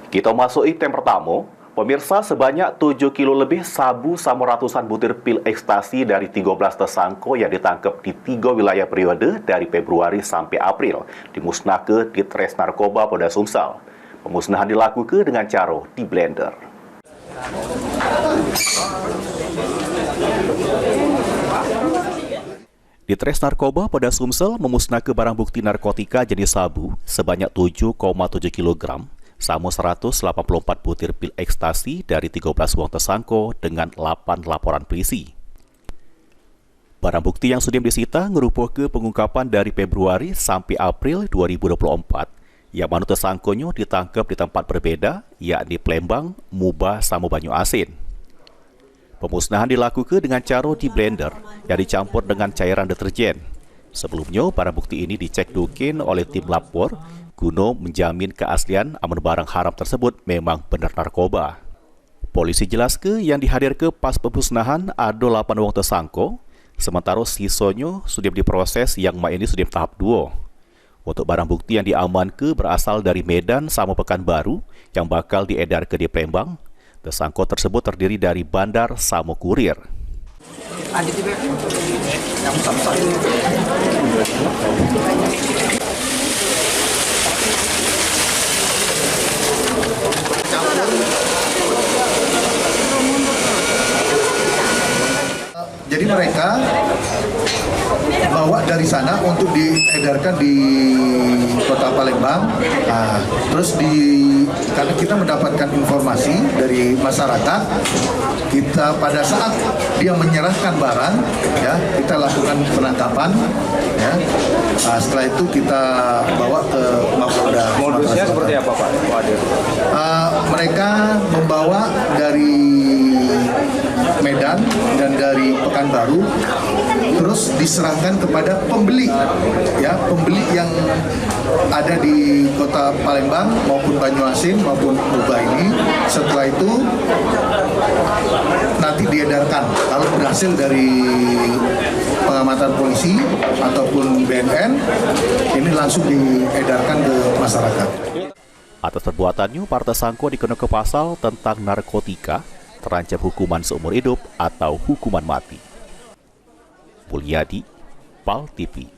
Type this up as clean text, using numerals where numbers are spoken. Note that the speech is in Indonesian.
Kita masuk item pertama. Pemirsa, sebanyak 7 kilo lebih sabu sama ratusan butir pil ekstasi dari 13 tersangka yang ditangkap di 3 wilayah periode dari Februari sampai April dimusnahkan di Tres Narkoba Polda Sumsel. Pemusnahan dilakukan dengan cara di blender. Di Tres Narkoba Polda Sumsel memusnahkan barang bukti narkotika jenis sabu sebanyak 7,7 kg sama 184 butir pil ekstasi dari 13 wong tersangka dengan 8 laporan polisi. Barang bukti yang sudah disita merupakan pengungkapan dari Februari sampai April 2024, yang mana tersangkanya ditangkap di tempat berbeda, yakni Palembang, Muba, sama Banyu Asin. Pemusnahan dilakukan dengan cara di blender yang dicampur dengan cairan deterjen. Sebelumnya, barang bukti ini dicek dukin oleh tim lapor guna menjamin keaslian aman barang haram tersebut memang benar narkoba. Polisi jelaskan yang dihadirkan pas pemusnahan ada 8 wong tersangka, sementara sisanya sudah diproses yang ini sudah tahap 2. Untuk barang bukti yang diamankan berasal dari Medan sama Pekanbaru yang bakal diedarkan di Palembang. Tersangka tersebut terdiri dari bandar sama kurir. Jadi mereka bawa dari sana untuk diedarkan di kota Palembang. Nah, terus karena kita mendapatkan informasi dari masyarakat, kita pada saat dia menyerahkan barang, ya kita lakukan penangkapan. Ya. Nah, setelah itu kita bawa ke Mapolda. Modusnya seperti apa, Pak? Mereka membawa dari Medan dan dari Pekanbaru, terus diserahkan kepada pembeli, ya pembeli yang ada di kota Palembang maupun Banyuasin maupun Muba ini. Setelah itu nanti diedarkan. Kalau berhasil dari pengamatan polisi ataupun BNN, ini langsung diedarkan ke masyarakat. Atas perbuatannya, para tersangka dikenakan pasal tentang narkotika, terancam hukuman seumur hidup atau hukuman mati. Pulyadi, PAL TV.